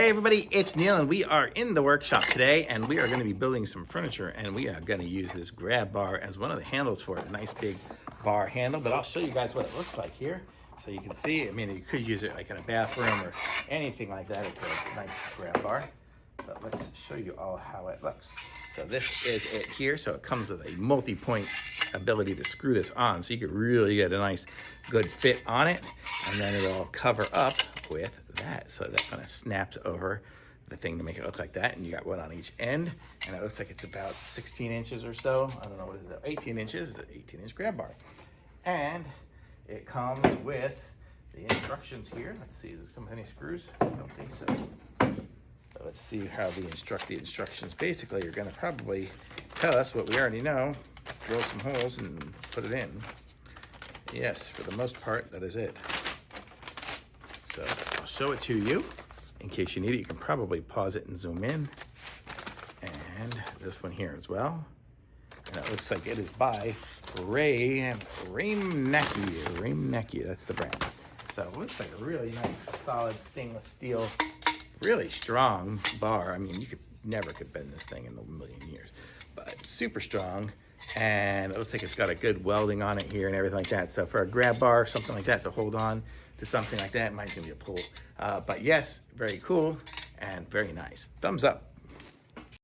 Hey everybody, it's Neil and we are in the workshop today and we are going to be building some furniture and we are going to use this grab bar as one of the handles for it. A nice big bar handle, but I'll show you guys what it looks like here so you can see. I mean, you could use it like in a bathroom or anything like that. It's a nice grab bar, but let's show you all how it looks. So this is it here. So it comes with a multi-point ability to screw this on so you could really get a nice good fit on it, and then it'll cover up with that, so that kind of snaps over the thing to make it look like that, and you got one on each end, and it looks like it's about 16 inches or so. I don't know, what is it, 18 inches? It's an 18-inch grab bar, and it comes with the instructions here. Let's see, does it come with any screws? I don't think so. So let's see how the instructions basically are going to probably tell us what we already know. Drill some holes and put it in. Yes, for the most part, that is it. So I'll show it to you in case you need it. You can probably pause it and zoom in. And this one here as well. And it looks like it is by Raemnaky. Raemnaky, that's the brand. So it looks like a really nice, solid stainless steel, really strong bar. I mean, you never could bend this thing in a million years, but it's super strong. And it looks like it's got a good welding on it here and everything like that. So for a grab bar or something like that to hold on to something like that, mine's gonna be a pull. But yes, very cool and very nice. Thumbs up.